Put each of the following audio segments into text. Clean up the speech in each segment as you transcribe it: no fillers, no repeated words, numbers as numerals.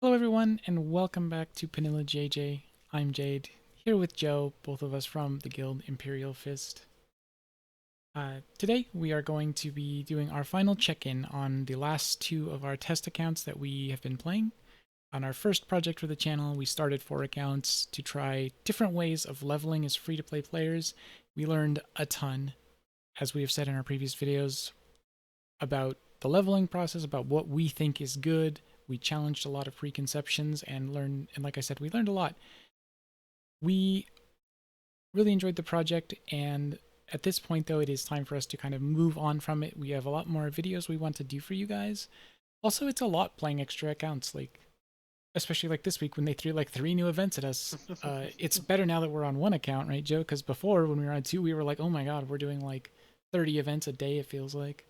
Hello, everyone, and welcome back to PanillaJJ. I'm Jade, here with Joe, both of us from the guild Imperial Fist. Today, we are going to be doing our final check in on the last two of our test accounts that we have been playing. On our first project for the channel, we started 4 accounts to try different ways of leveling as free to play players. We learned a ton, as we have said in our previous videos, about the leveling process, about what we think is good. We challenged a lot of preconceptions and learned, and like I said, we learned a lot. We really enjoyed the project, and at this point, though, it is time for us to kind of move on from it. We have a lot more videos we want to do for you guys. Also, it's a lot playing extra accounts, like especially like this week when they threw like 3 new events at us. It's better now that we're on 1 account, right, Joe? Because before, when we were on 2, we were like, oh my god, we're doing like 30 events a day. It feels like.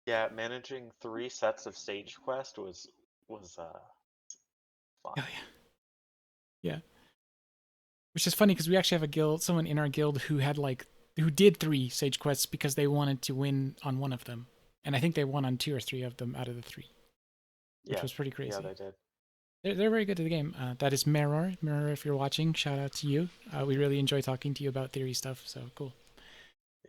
Yeah, managing 3 sets of stage quest was fun. Oh yeah, yeah. Which is funny because we actually have a guild, someone in our guild who did 3 sage quests because they wanted to win on one of them, and I think they won on 2 or 3 of them out of the 3, which Yeah, was pretty yeah, crazy. they did. They're very good at the game. That is Meror. Meror, if you're watching, shout out to you. We really enjoy talking to you about theory stuff, so cool.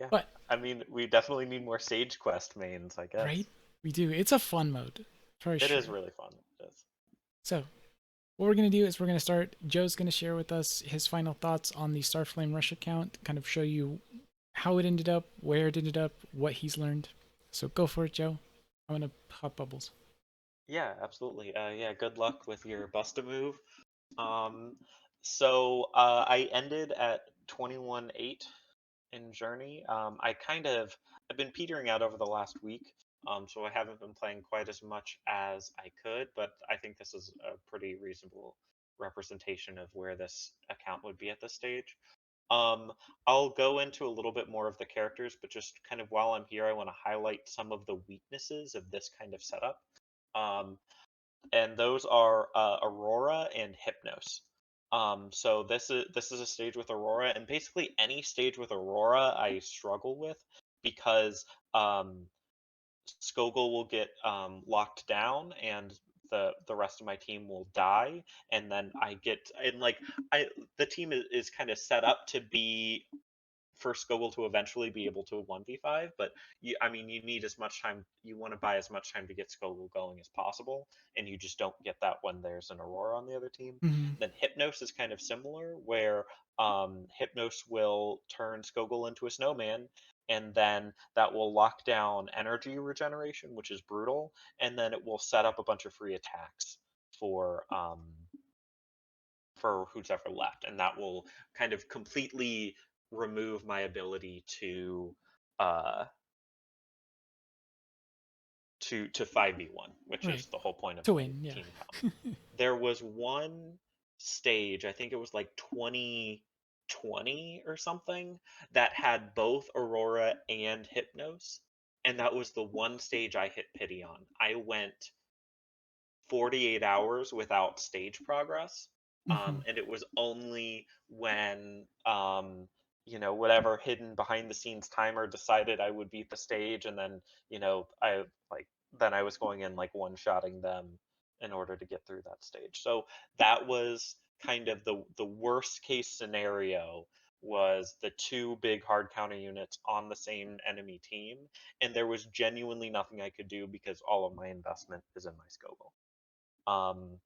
Yeah, But I mean, we definitely need more stage quest mains, I right, guess. we do. It's a fun mode for It is sure. really fun. It is. So what we're going to do is we're going to start. Joe's going to share with us his final thoughts on the Starflame Rush account, kind of show you how it ended up, where it ended up, what he's learned. So go for it, Joe. I'm going to pop bubbles. Yeah, absolutely. Yeah, good luck with your Busta move. Um, so I ended at 21-8 in Journey. I've been petering out over the last week, so I haven't been playing quite as much as I could, but I think this is a pretty reasonable representation of where this account would be at this stage. Um, I'll go into a little bit more of the characters, but just kind of while I'm here, I want to highlight some of the weaknesses of this kind of setup. Um, and those are Aurora and Hypnos. So this is a stage with Aurora, and basically any stage with Aurora I struggle with because um, Skogul will get locked down, and the rest of my team will die, and then I get and like I the team is kind of set up to be for Skogul to eventually be able to 1v5, but I mean, you need as much time. You want to buy as much time to get Skogul going as possible, and you just don't get that when there's an Aurora on the other team. Mm-hmm. Then Hypnos is kind of similar, where Hypnos will turn Skogul into a snowman, and then that will lock down energy regeneration, which is brutal, and then it will set up a bunch of free attacks for who's ever left, and that will kind of completely remove my ability uh to 5v1, which Right. is the whole point of To my win, yeah. team count. There was one stage, I think it was like 2020 or something, that had both Aurora and Hypnos, and that was the one stage I hit pity on. I went 48 hours without stage progress. Mm-hmm. And it was only when, whatever hidden behind the scenes timer decided I would beat the stage, and then, then I was going in like one shotting them in order to get through that stage. So that was kind of the worst case scenario, was the two big hard counter units on the same enemy team, and there was genuinely nothing I could do because all of my investment is in my Scoville. Um,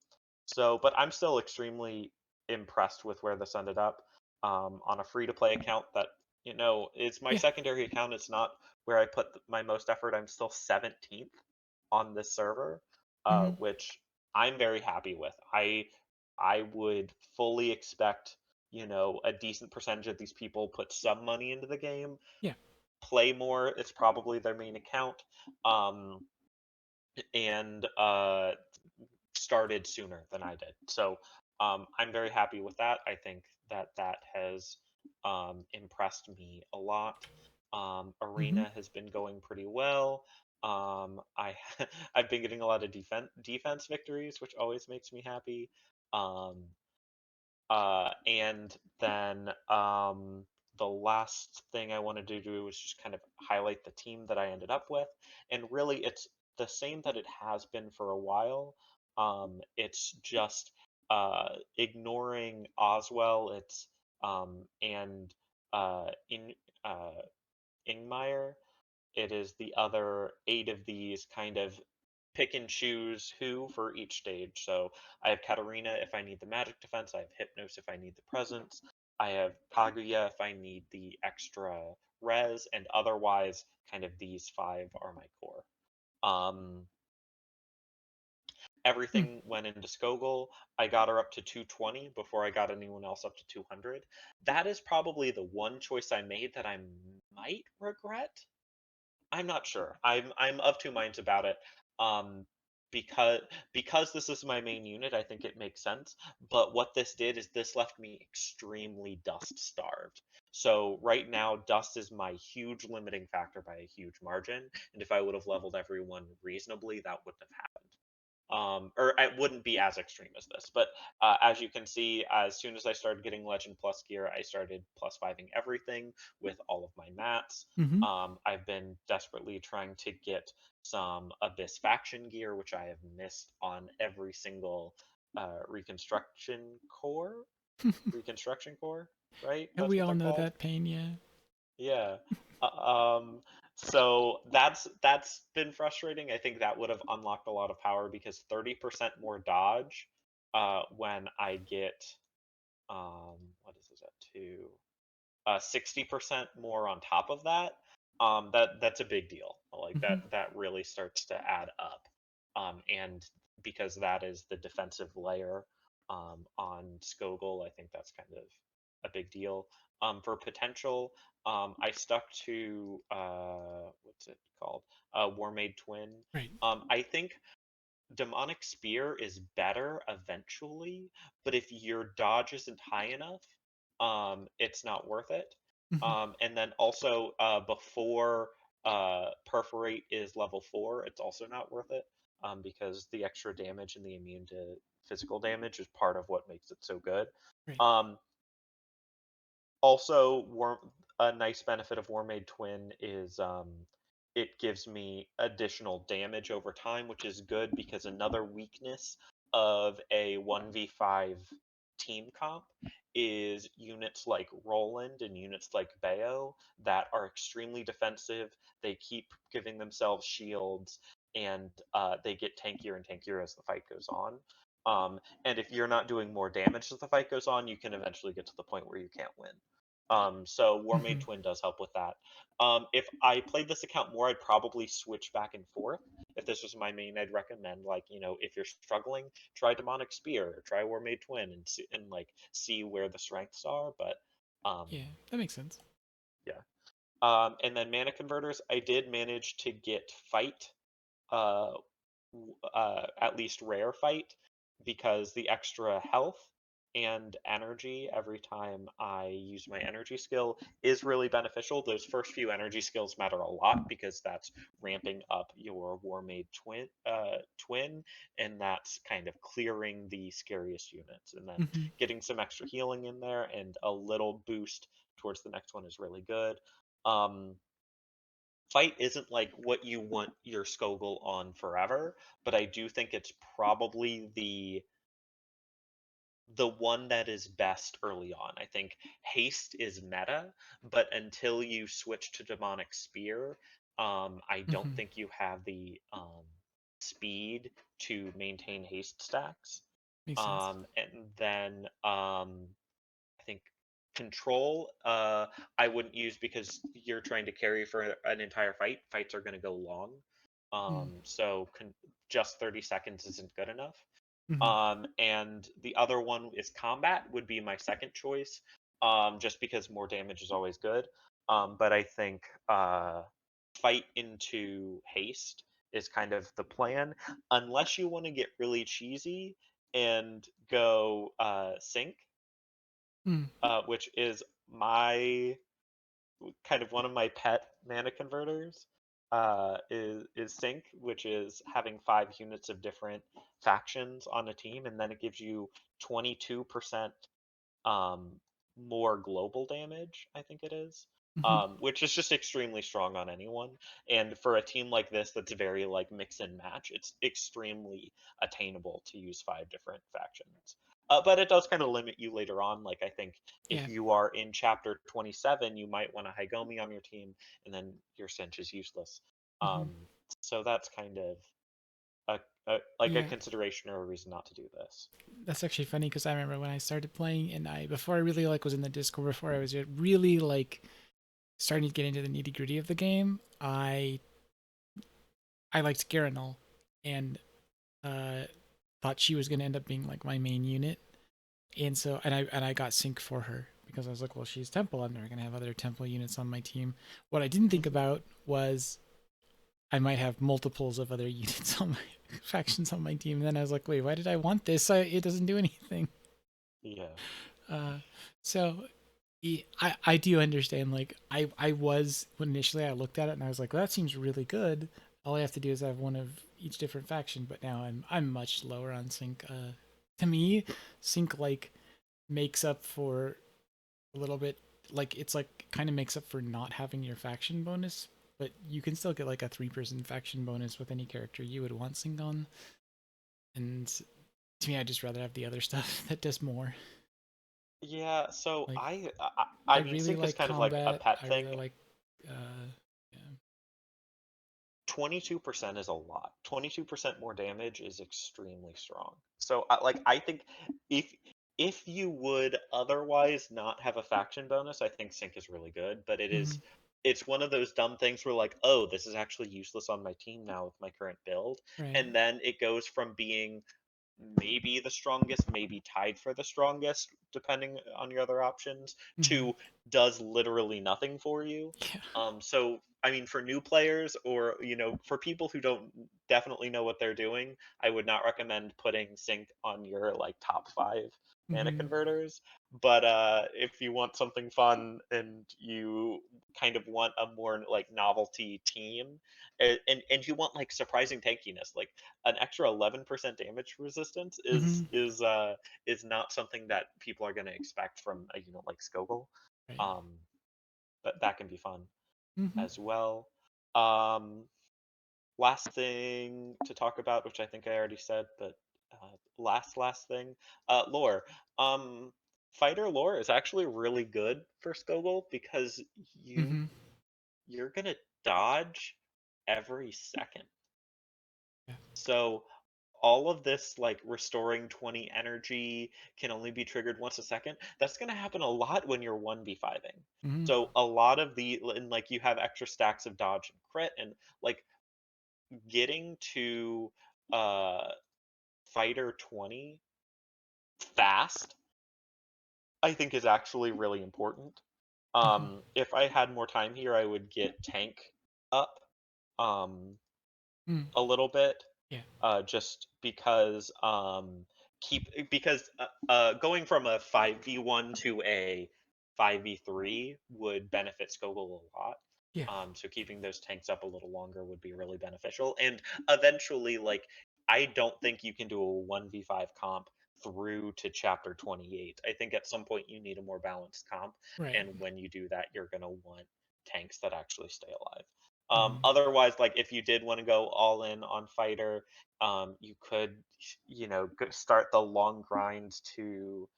but I'm still extremely impressed with where this ended up. On a free to play account that, it's my Yeah. secondary account. It's not where I put my most effort. I'm still 17th on this server, Mm-hmm. which I'm very happy with. I would fully expect, a decent percentage of these people put some money into the game, Yeah. play more. It's probably their main account. Um, and started sooner than I did. So I'm very happy with that. I think that has impressed me a lot. Mm-hmm. Arena has been going pretty well. I I've been getting a lot of defense victories, which always makes me happy. Um, and then the last thing I wanted to do was just kind of highlight the team that I ended up with, and really it's the same that it has been for a while. It's just ignoring Oswell. It's and in Ingmire. It is the other 8 of these kind of pick and choose who for each stage. So I have Katarina if I need the magic defense, I have Hypnos if I need the presence, I have Kaguya if I need the extra res, and otherwise, kind of these 5 are my core. Um, Hmm. Everything went into Skogul. I got her up to 220 before I got anyone else up to 200. That is probably the one choice I made that I might regret. I'm not sure. I'm of two minds about it. Um, because this is my main unit, I think it makes sense. But what this did is this left me extremely dust starved. So right now, dust is my huge limiting factor by a huge margin. And if I would have leveled everyone reasonably, that wouldn't have happened. Or it wouldn't be as extreme as this. But as you can see, as soon as I started getting Legend Plus gear, I started plus fiving everything with all of my mats. Mm-hmm. I've been desperately trying to get some Abyss faction gear, which I have missed on every single reconstruction core, right? And That's we what all they're know called. that pain, yeah. Yeah. So that's been frustrating. I think that would have unlocked a lot of power because 30% more dodge when I get what is this at 2? 60% more on top of that. That's a big deal. Like Mm-hmm. that really starts to add up. And because that is the defensive layer on Skogul, I think that's kind of a big deal. For potential, I stuck to what's it called? Warmade Twin. Right. I think Demonic Spear is better eventually, but if your dodge isn't high enough, it's not worth it. Mm-hmm. And then also before Perforate is level 4, it's also not worth it because the extra damage and the immune to physical damage is part of what makes it so good. Right. Um, Also, a nice benefit of Warmade Twin is it gives me additional damage over time, which is good because another weakness of a 1v5 team comp is units like Roland and units like Bayo that are extremely defensive. They keep giving themselves shields and they get tankier and tankier as the fight goes on. And if you're not doing more damage as the fight goes on, you can eventually get to the point where you can't win. So Mm-hmm. Warmade Twin does help with that. If I played this account more, I'd probably switch back and forth. If this was my main, I'd recommend if you're struggling, try Demonic Spear, or try Warmade Twin, and see where the strengths are. But um, Yeah, that makes sense. yeah. And then mana converters, I did manage to get fight uh, at least rare fight because the extra health and energy every time I use my energy skill is really beneficial. Those first few energy skills matter a lot because that's ramping up your Warmade twin, and that's kind of clearing the scariest units, and then Mm-hmm. getting some extra healing in there and a little boost towards the next one is really good. Um, Fight isn't like what you want your Skogul on forever, but I do think it's probably the one that is best early on. I think haste is meta, but until you switch to demonic spear, I don't Mm-hmm. think you have the speed to maintain haste stacks. Makes sense. And then I think control I wouldn't use because you're trying to carry for an entire fight. Fights are going to go long. Mm. So just 30 seconds isn't good enough. Mm-hmm. And the other one is combat would be my second choice, just because more damage is always good. But I think fight into haste is kind of the plan, unless you want to get really cheesy and go sync, Mm. which is my kind of one of my pet mana converters. Is sync, which is having 5 units of different factions on a team, and then it gives you 22% um, more global damage. I think it is. Hmm. which is just extremely strong on anyone. And for a team like this, that's very like mix and match, it's extremely attainable to use 5 different factions. But it does kind of limit you later on. Like I think if Yeah. you are in chapter 27, you might want a Higomi on your team, and then your Cinch is useless. Hmm. Um, so that's kind of a Yeah. consideration or a reason not to do this. That's actually funny because I remember when I started playing, and I before I really like was in the Discord, before I was really like starting to get into the nitty gritty of the game, I liked Garanol, and uh, thought she was gonna end up being like my main unit, and so and I got sync for her because I was like, well, she's Temple. I'm never gonna have other Temple units on my team. What I didn't think Mhm. about was I might have multiples of other units on my factions on my team. And then I was like, wait, why did I want this? It doesn't do anything. Yeah. Uh, so I do understand. Like I was when initially I looked at it and I was like, well, that seems really good. All I have to do is have one of each different faction. But now I'm much lower on sync. To me, sync like makes up for a little bit. Like it's like kind of makes up for not having your faction bonus, but you can still get like a 3-person faction bonus with any character you would want sync on. And to me, I'd just rather have the other stuff that does more. Yeah, so Like I I mean, really sync is like kind of like a combat. pet I really thing. like yeah. 22% is a lot. 22% more damage is extremely strong. So I think if if you would otherwise not have a faction bonus, I think sync is really good, but Hmm. it's one of those dumb things where like, oh, this is actually useless on my team now with my current build. Right. And then it goes from being maybe the strongest, maybe tied for the strongest, depending on your other options, Hmm. to does literally nothing for you. Yeah. So I mean, for new players or for people who don't definitely know what they're doing, I would not recommend putting sync on your like top 5 mana Hmm. converters. But if you want something fun and you kind of want a more like novelty team, and you want like surprising tankiness, like an extra 11% damage resistance Hmm. is not something that people are going to expect from a unit like Skogel. Right. Um, but that can be fun Hmm. as well. Um, Last thing to talk about, which I think I already said, but last thing, lore. Um, Fighter lore is actually really good for Skogel because you Hmm. you're gonna dodge every second. Yeah. So all of this like restoring 20 energy can only be triggered once a second. That's going to happen a lot when you're 1v5ing. Hmm. So a lot of the and like you have extra stacks of dodge and crit, and like getting to uh fighter 20 fast I think is actually really important. Hmm. If I had more time here I would get tank up um Mm. a little bit, Yeah. just because going from a 5v1 to a 5v3 would benefit Skogel a lot. Yeah. So keeping those tanks up a little longer would be really beneficial. And eventually, like, I don't think you can do a 1v5 comp through to chapter 28. I think at some point you need a more balanced comp. Right. And when you do that, you're going to want tanks that actually stay alive. Hmm. Otherwise, like if you did want to go all in on fighter, you could, start the long grind to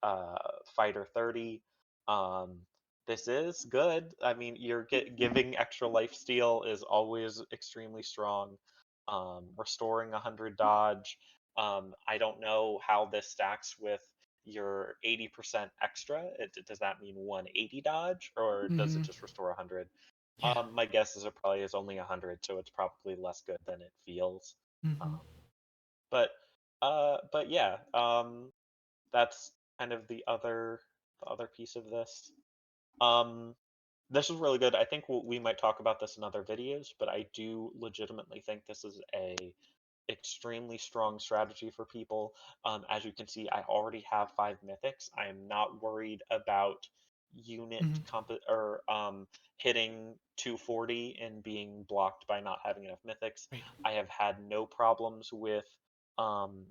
uh, fighter 30. Um, this is good. I mean, giving extra life steal is always extremely strong. Restoring 100 dodge. I don't know how this stacks with your 80% extra. Does that mean 180 dodge, or does it Hmm. just restore 100? Yeah. My guess is it probably is only 100, so it's probably less good than it feels. Hmm. Um, but yeah, that's kind of the other piece of this. Um, this is really good. I think we might talk about this in other videos, but I do legitimately think this is a extremely strong strategy for people. As you can see, I already have 5 mythics. I am not worried about unit Hmm. or hitting 240 and being blocked by not having enough mythics. Right. I have had no problems um,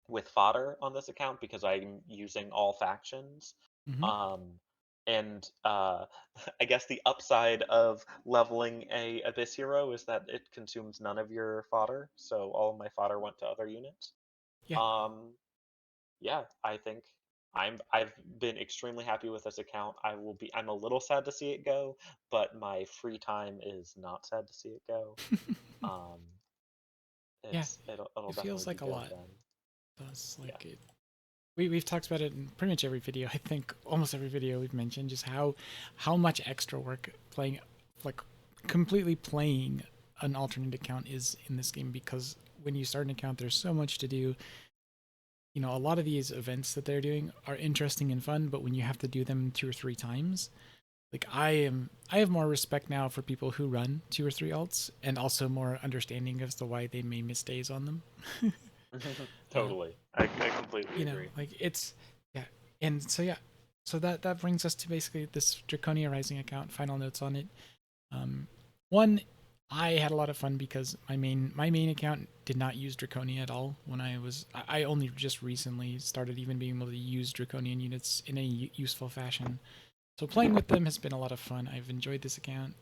with fodder on this account because I'm using all factions. Hmm. Um, and I guess the upside of leveling a abyss hero is that it consumes none of your fodder, so all of my fodder went to other units. Yeah. Um, yeah, I think I've been extremely happy with this account. I'm a little sad to see it go, but my free time is not sad to see it go. Um, Yeah. it'll It feels definitely be like a good lot. then. Does Yeah. like it. We've talked about it in pretty much every video. I think almost every video we've mentioned just how much extra work playing, like completely playing an alternate account is in this game, because when you start an account there's so much to do. You know, a lot of these events that they're doing are interesting and fun, but when you have to do them 2 or 3 times, like I have more respect now for people who run 2 or 3 alts, and also more understanding as to why they may miss days on them. uh, Totally. I completely you know, agree. like it's yeah. And so yeah, so that brings us to basically this Draconia Rising account. Final notes on it. um One, I had a lot of fun because my main account did not use Draconia at all. When I only just recently started even being able to use Draconian units in a useful fashion, so playing with them has been a lot of fun. I've enjoyed this account.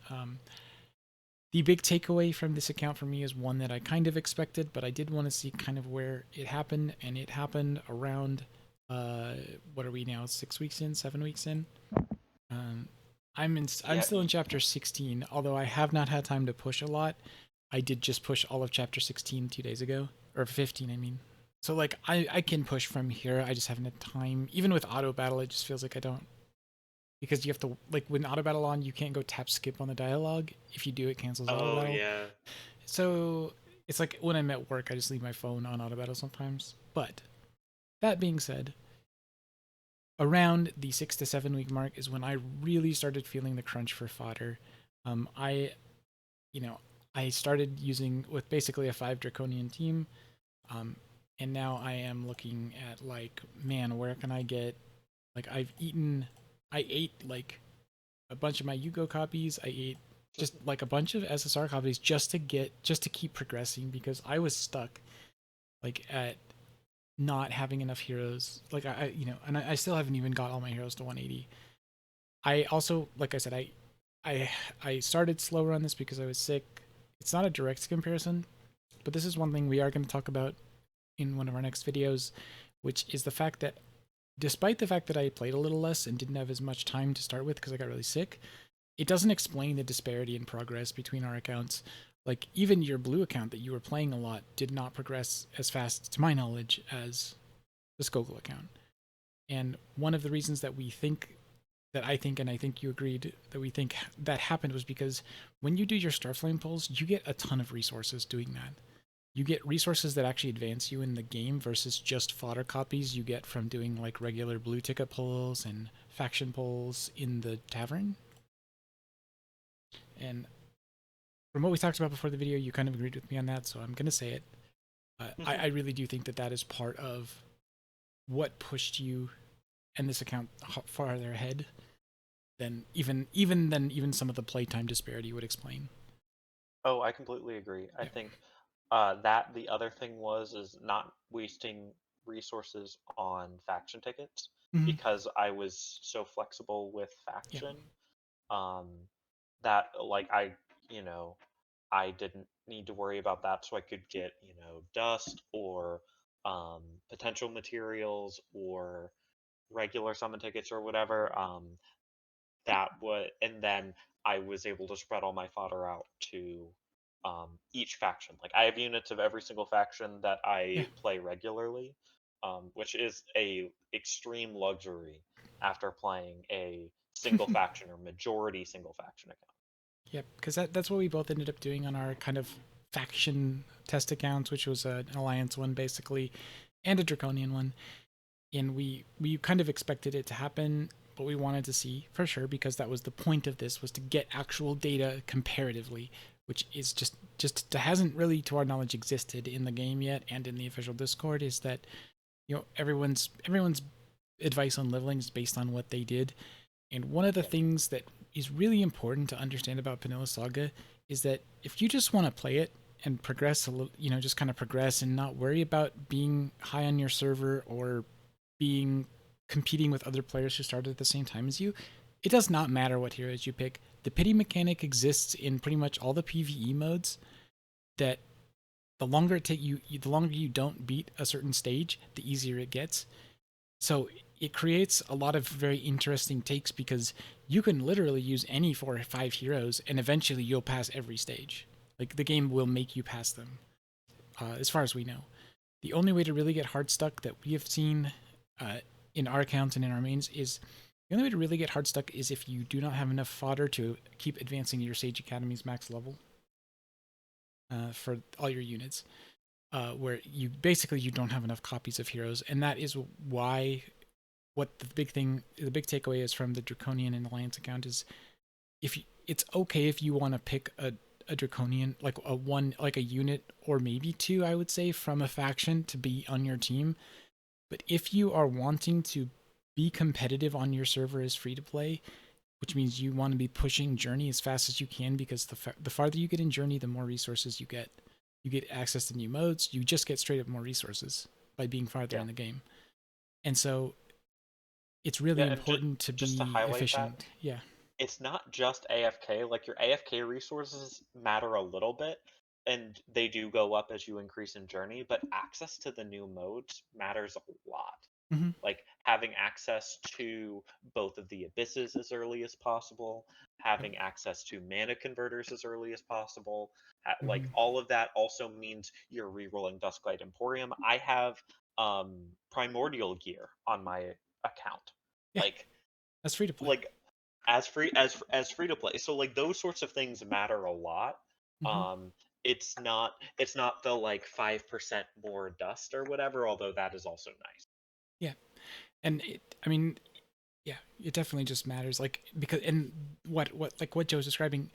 The big takeaway from this account for me is one that I kind of expected, but I did want to see kind of where it happened, and it happened around uh what are we now? 6 weeks in, 7 weeks in. Um, I'm Yeah, still in chapter 16, although I have not had time to push a lot. I did just push all of chapter 16 2 days ago, or 15, I mean. So like I can push from here. I just haven't had time. Even with auto battle, it just feels like I don't, because you have to, like, when auto battle on, you can't go tap skip on the dialogue. If you do, it cancels auto oh battle. yeah. So it's like when I'm at work, I just leave my phone on auto battle sometimes. But that being said, around the 6 to 7 week mark is when I really started feeling the crunch for fodder. I, you know, I started using with basically a 5 Draconian team, um, and now I am looking at, like, man, where can I get, like, I ate like a bunch of my Yugo copies. I ate just like a bunch of SSR copies just to keep progressing, because I was stuck like at not having enough heroes. Like and I still haven't even got all my heroes to 180. I also, like I said, I I started slower on this because I was sick. It's not a direct comparison, but this is one thing we are going to talk about in one of our next videos, which is the fact that despite the fact that I played a little less and didn't have as much time to start with because I got really sick, it doesn't explain the disparity in progress between our accounts. Like, even your blue account that you were playing a lot did not progress as fast, to my knowledge, as the Skogel account. And one of the reasons that we think, that I think, and I think you agreed, that we think that happened was because when you do your Starflame pulls, you get a ton of resources doing that. You get resources that actually advance you in the game versus just fodder copies you get from doing like regular blue ticket pulls and faction pulls in the tavern. And from what we talked about before the video, you kind of agreed with me on that, so I'm gonna say it. I really do think that that is part of what pushed you and this account farther ahead than even some of the playtime disparity would explain. Oh, I completely agree. I Yeah. think that the other thing was is not wasting resources on faction tickets Mm-hmm. because I was so flexible with Yeah. faction, um, that like you know, I didn't need to worry about that, so I could get, dust or potential materials or regular summon tickets or whatever. And then I was able to spread all my fodder out to each faction. Like I have units of every single faction that Yeah. I play regularly, which is a extreme luxury after playing a single faction or majority single faction account. Yeah, because that's what we both ended up doing on our kind of faction test accounts, which was an alliance one basically, and a draconian one. And we kind of expected it to happen, but we wanted to see for sure, because that was the point of this, was to get actual data comparatively, which is just hasn't really, to our knowledge, existed in the game yet. And in the official Discord, is that, everyone's advice on leveling is based on what they did. And one of the Yeah. things that is really important to understand about Panilla Saga is that if you just want to play it and progress a little, just kind of progress and not worry about being high on your server or being competing with other players who started at the same time as you, it does not matter what heroes you pick. The pity mechanic exists in pretty much all the PvE modes. That the longer you don't beat a certain stage, the easier it gets. So it creates a lot of very interesting takes because you can literally use any 4 or 5 heroes, and eventually you'll pass every stage. Like the game will make you pass them, as far as we know. The only way to really get hard stuck that we have seen uh, in our accounts and in our mains is the only way to really get hard stuck is if you do not have enough fodder to keep advancing your Sage Academy's max level for all your units. Where you don't have enough copies of heroes, and that is why what the big takeaway is from the Draconian and Alliance account is it's okay if you want to pick a Draconian like a unit or maybe two, I would say, from a faction to be on your team. But if you are wanting to be competitive on your server as free to play, which means you want to be pushing Journey as fast as you can, because the farther you get in Journey, the more resources you get. You get access to new modes. You just get straight up more resources by being farther Yeah. in the game. And so it's really Yeah, and important to just to be highlight that, efficient. Yeah. it's not just AFK. Like your AFK resources matter a little bit, and they do go up as you increase in Journey, but access to the new modes matters a lot. Hmm. Like having access to both of the abysses as early as possible, Yep. having access to mana converters as early as possible, like Hmm. all of that also means you're rerolling Dusklight Emporium. I have primordial gear on my account, Yeah. like That's free to play. like as free to play. So like those sorts of things matter a lot. Hmm. Um, it's not the like 5% more dust or whatever, although that is also nice. Yeah. And I mean, yeah, it definitely just matters. Like, because, and what Joe's describing,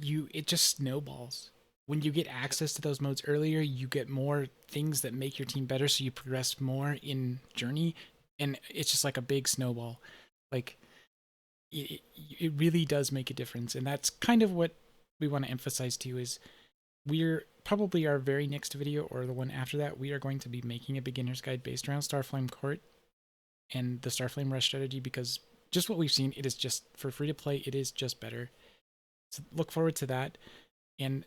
it just snowballs. When you get access to those modes earlier, you get more things that make your team better, so you progress more in Journey, and it's just like a big snowball. Like, it really does make a difference, and that's kind of what we want to emphasize too. Is we're probably our very next video or the one after that, we are going to be making a beginner's guide based around Starflame Court and the Starflame Rush strategy, because just what we've seen, it is just for free to play, it is just better. So look forward to that. And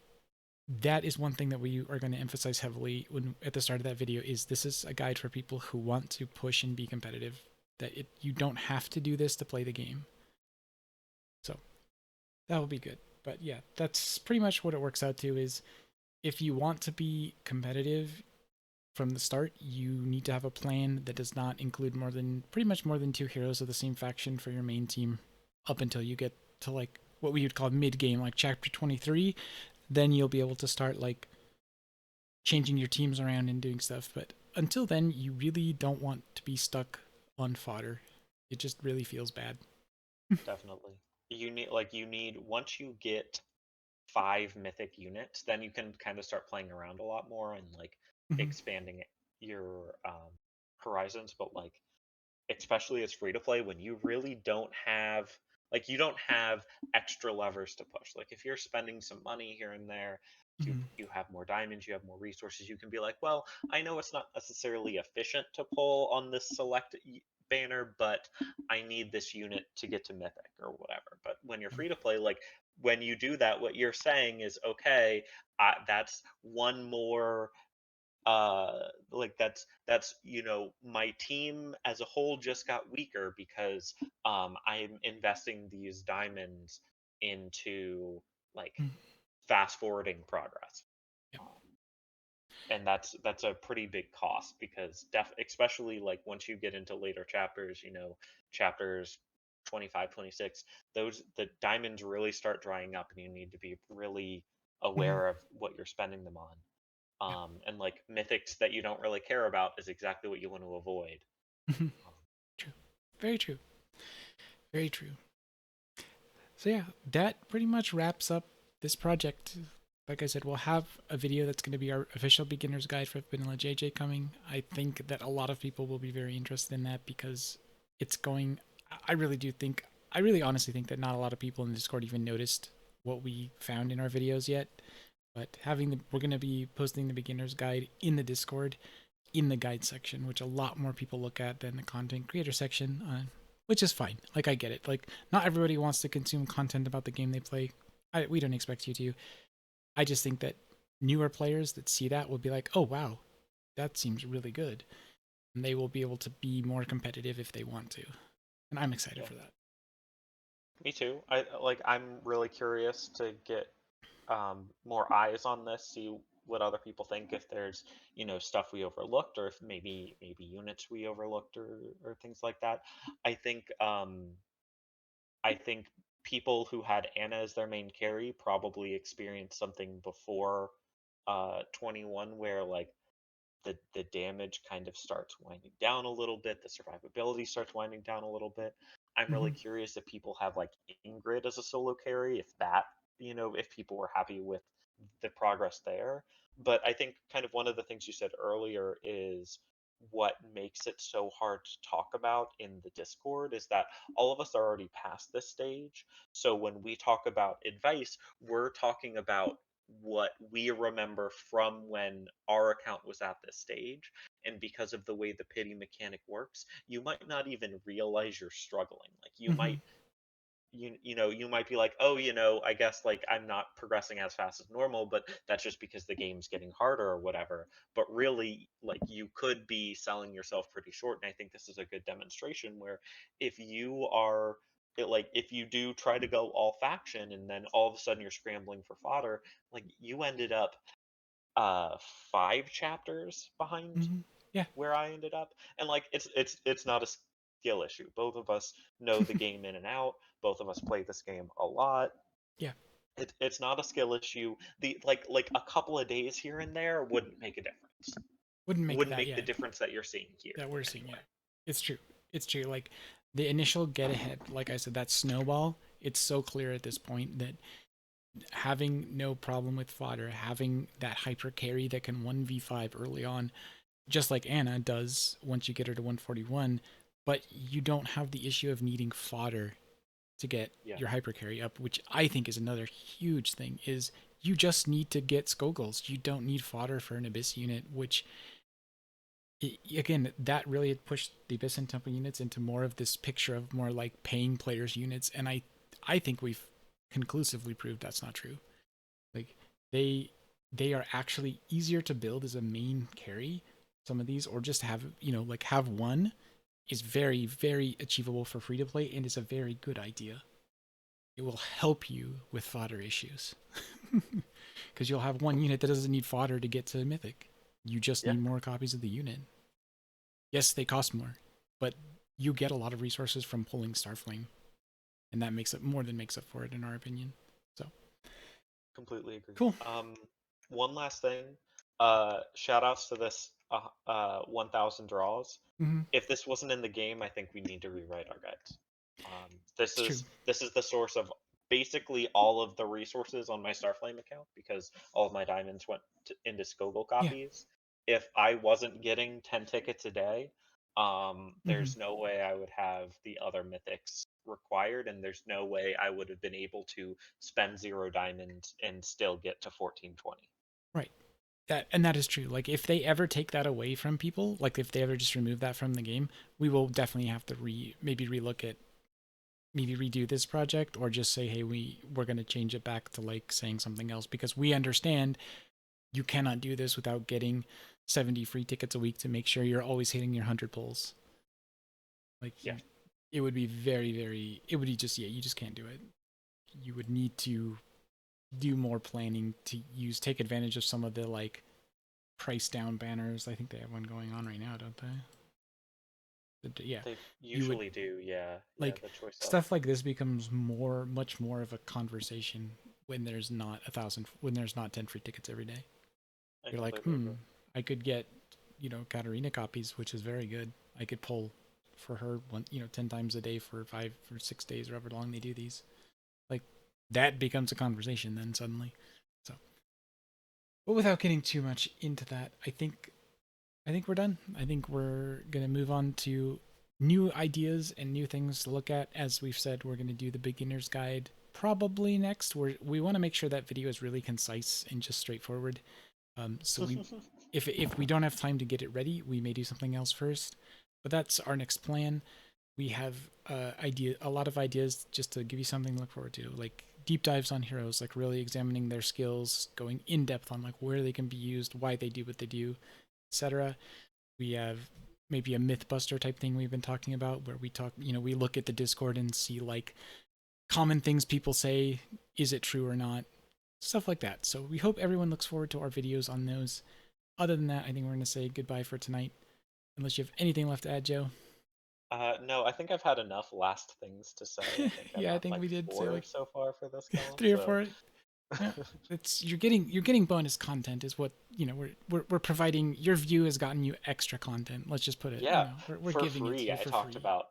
that is one thing that we are going to emphasize heavily at the start of that video is this is a guide for people who want to push and be competitive. You don't have to do this to play the game. So that will be good. But yeah, that's pretty much what it works out to is if you want to be competitive from the start, you need to have a plan that does not include pretty much more than 2 heroes of the same faction for your main team up until you get to like what we would call mid game, like chapter 23. Then you'll be able to start like changing your teams around and doing stuff. But until then, you really don't want to be stuck on fodder. It just really feels bad. Definitely. You need once you get 5 mythic units, then you can kind of start playing around a lot more and like Hmm. expanding your horizons. But like especially as free to play, when you really don't have you don't have extra levers to push. Like if you're spending some money here and there, Hmm. you have more diamonds, you have more resources, you can be like, well, I know it's not necessarily efficient to pull on this banner, but I need this unit to get to mythic or whatever. But when you're free to play, like when you do that, what you're saying is, okay, that's one more that's my team as a whole just got weaker because I'm investing these diamonds into like fast forwarding progress. Yep. um, and that's a pretty big cost because especially like once you get into later chapters, chapters 25, 26, the diamonds really start drying up and you need to be really Hmm. aware of what you're spending them on. Yep. And like mythics that you don't really care about is exactly what you want to avoid. Hmm. True. Very true. Very true. So yeah, that pretty much wraps up this project. Like I said, we'll have a video that's going to be our official beginner's guide for PanillaJJ coming. I think that a lot of people will be very interested in that because it's going. I really do think. I really honestly think that not a lot of people in the Discord even noticed what we found in our videos yet. But we're going to be posting the beginner's guide in the Discord in the guide section, which a lot more people look at than the content creator section. which is fine. Like, I get it. Like, not everybody wants to consume content about the game they play. We don't expect you to. I just think that newer players that see that will be like, oh wow, that seems really good, and they will be able to be more competitive if they want to. And I'm excited Yeah, for that. me too. I'm really curious to get more eyes on this, see what other people think, if there's stuff we overlooked, or if maybe units we overlooked, or things like that. I think I think people who had Anna as their main carry probably experienced something before 21 where like the damage kind of starts winding down a little bit, the survivability starts winding down a little bit. I'm really Mm-hmm. curious if people have like Ingrid as a solo carry, if that, if people were happy with the progress there. But I think kind of one of the things you said earlier is what makes it so hard to talk about in the Discord is that all of us are already past this stage. So when we talk about advice, we're talking about what we remember from when our account was at this stage. And because of the way the pity mechanic works, you might not even realize you're struggling. Like you Mm-hmm. might you might be like, oh, I guess like I'm not progressing as fast as normal, but that's just because the game's getting harder or whatever. But really, like you could be selling yourself pretty short. And I think this is a good demonstration where if you are like if you do try to go all faction and then all of a sudden you're scrambling for fodder, like you ended up uh 5 chapters behind Mm-hmm. Yeah. where I ended up. And like it's not a skill issue. Both of us know the game in and out. Both of us play this game a lot. Yeah. It's not a skill issue. The like a couple of days here and there wouldn't make a difference. Wouldn't make Wouldn't that. make the Yeah. difference that you're seeing here That we're seeing. Yeah. anyway. It's true. It's true. Like the initial get ahead, like I said, that snowball. It's so clear at this point that having no problem with fodder, having that hyper carry that can 1v5 early on, just like Anna does once you get her to 141, but you don't have the issue of needing fodder to get Yeah. your hyper carry up, which I think is another huge thing, is you just need to get Skogels. You don't need fodder for an Abyss unit, which again, that really had pushed the Abyss and Temple units into more of this picture of more like paying players units, and I think we've conclusively proved that's not true. Like they they are actually easier to build as a main carry. Some of these, or just have like have one, is very achievable for free to play, and is a very good idea. It will help you with fodder issues because you'll have one unit that doesn't need fodder to get to Mythic. You just Yeah. need more copies of the unit. Yes, they cost more, but you get a lot of resources from pulling Starflame, and that makes it more than makes up for it in our opinion. So Completely agree. cool. One last thing. Shout outs to this 1,000 draws. Mm-hmm. If this wasn't in the game, I think we need to rewrite our guides. This It's true. is the source of basically all of the resources on my Starflame account because all of my diamonds went into Skogel Yeah. copies. If I wasn't getting 10 tickets a day, Mm-hmm. there's no way I would have the other mythics required, and there's no way I would have been able to spend 0 diamonds and still get to 1420. Right. That is true. Like if they ever take that away from people, like if they ever just remove that from the game, we will definitely have to maybe relook at maybe redo this project, or just say, hey, we're going to change it back to like saying something else, because we understand you cannot do this without getting 70 free tickets a week to make sure you're always hitting your 100 pulls. Like Yeah, it would be very, it would be just, yeah, you just can't do it. You would need to do more planning to take advantage of some of the like price down banners. I think they have one going on right now, don't they? Yeah, they you would usually do. Yeah, yeah. like The choice of stuff like this becomes much more of a conversation when there's not 1,000, when there's not 10 free tickets every day. I You're like, completely agree. I could get, Katarina copies, which is very good. I could pull for her 10 times a day for 5 or 6 days, or however long they do these. Like that becomes a conversation then suddenly. So, but without getting too much into that, I think we're done. I think we're gonna move on to new ideas and new things to look at. As we've said, we're gonna do the beginner's guide probably next. We want to make sure that video is really concise and just straightforward. So if we don't have time to get it ready, we may do something else first. But that's our next plan. We have a lot of ideas just to give you something to look forward to, like deep dives on heroes, like really examining their skills, going in depth on like where they can be used, why they do what they do, etc. We have maybe a mythbuster type thing we've been talking about, where we talk, we look at the Discord and see like common things people say, is it true or not, stuff like that. So we hope everyone looks forward to our videos on those. Other than that, I think we're going to say goodbye for tonight, unless you have anything left to add, Joe. No, I think I've had enough last things to say. I think I'm Yeah, I at think like we did say 4 like so far for this call. 3 or 4. Yeah, it's you're getting bonus content is what we're providing. Your view has gotten you extra content. Let's just put it. Yeah, We're for giving it to free. you I for talked free. about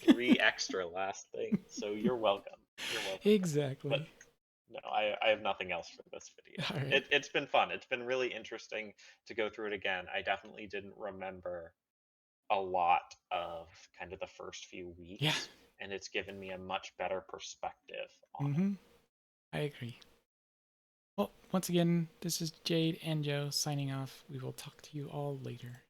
3 extra last things, so you're welcome. You're welcome for that. But Exactly. no, I have nothing else for this video. All right. It's been fun. It's been really interesting to go through it again. I definitely didn't remember a lot of kind of the first few Yeah. weeks, and it's given me a much better perspective on it. Mm-hmm. I agree. Well, once again, this is Jade and Joe signing off. We will talk to you all later.